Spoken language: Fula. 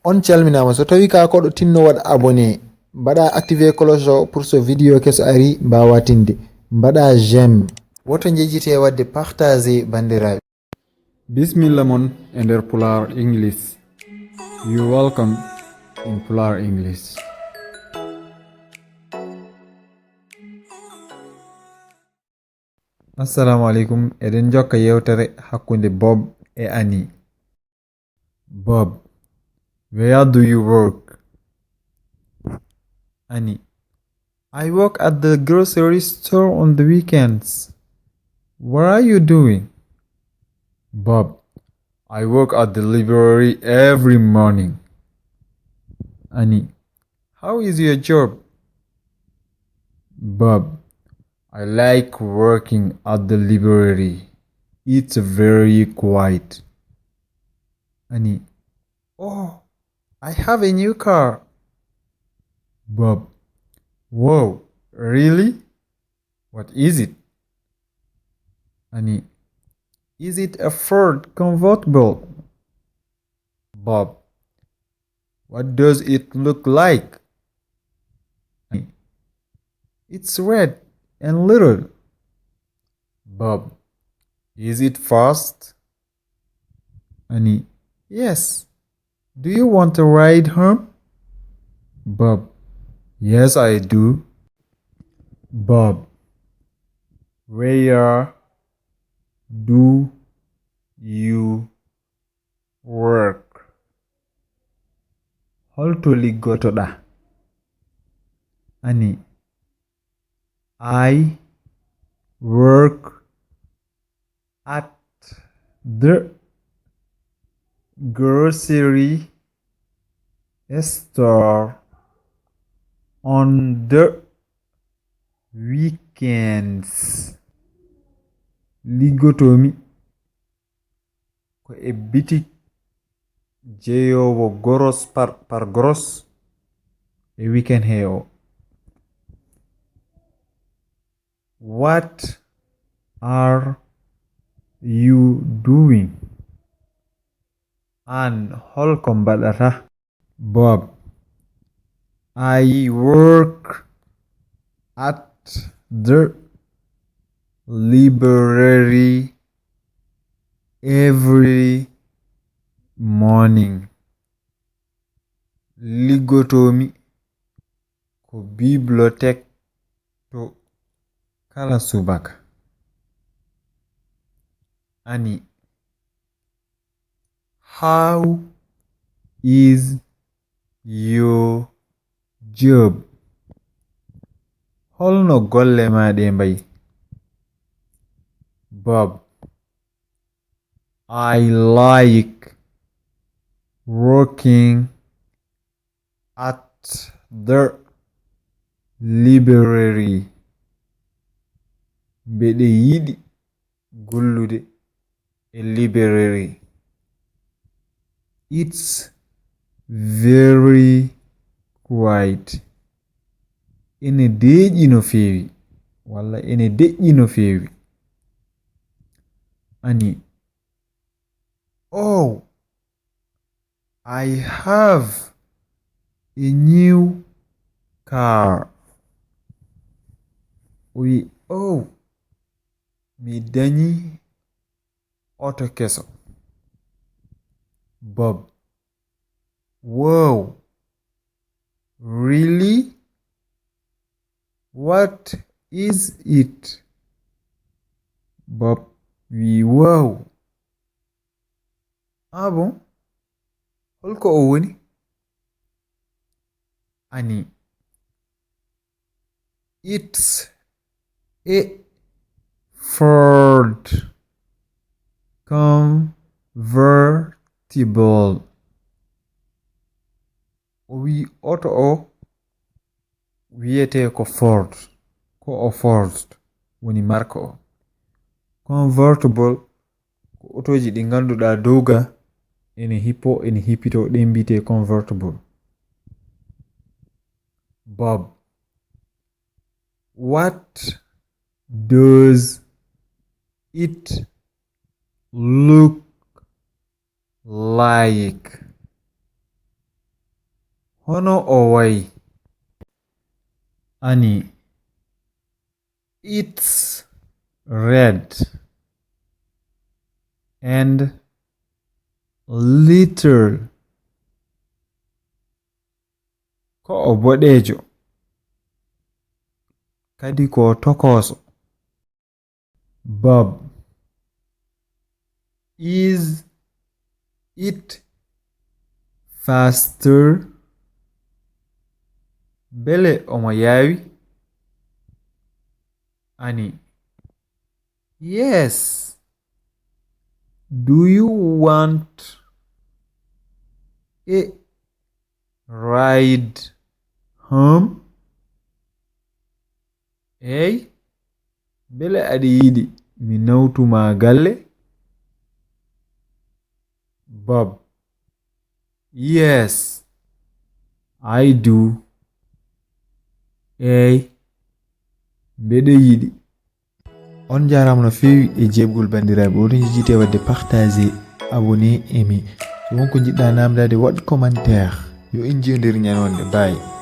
On calminama so tawi ka koɗo tinno waɗa abonné mbaɗa activer cloche o pour so vidéo keso ari mbawa tinde mbaɗa j'aime woto jejjite wadde partager bandiraɓe. Bismillah mon e nder Pulaar English. You welcome in Pulaar English. Assalamu alaikum. Eɗen jokka yewtere hakkunde Bob e Annie. Bob, where do you work? Annie, I work at the grocery store on the weekends. What are you doing? Bob, I work at the library every morning. Annie, how is your job? Bob, I like working at the library. It's very quiet. Annie, oh, I have a new car. Bob, whoa, really? What is it? Annie, is it a Ford convertible? Bob, what does it look like? Annie, it's red and little. Bob, is it fast? Annie, yes. Do you want to ride home? Bob, yes, I do. Bob, where do you work? Holto liggotoɗa? Annie, I work at the grocery store on the weekends. Liggotomi ko e bitik jeyowo goros par goros e weekend heo. What are you doing? An holko mbaɗata? Bob, I work at the library every morning. Liggotomi ko bibliothèque to kala subaka. Annie, how is your job? Holno golle maɗe mbayi? Bob, I like working at the library. Mbeɗe yiɗi gollude e library. It's very quiet. Ene deƴƴi no feewi walla ene deƴƴi no feewi. Annie, oh, I have a new car. Oui, oh, mi dañi auto keso. Bob, whoa, really? What is it? Bob, oui, wow. Ah bon? Holko o woni? Annie, it's a Ford convertible. Oui, auto o wiyete ko Ford. Ko o Ford woni marka o. Convertible ko otoji ɗi ganduɗa dowga ene hippo ene hippito ɗen mbite convertible. Bob, what does it look like? Hono o wayi. Ani. It's red. And little. Ko o boɗeejo. Kadi ko tokoso. Bob. Is it faster? Bele omo yawi. Ani. Yes. Do you want a ride home? Hey, bele adi yidi mi nawtuma galle? Bob. Yes, I do. Hey, bede yidi. On jarama no fewi e jebgol bandiraɓe oɗon jejjite wadde partager abonné aimé so wonko jiɗɗa namdade waɗ commentaire yo en jewdir ñanonde bye.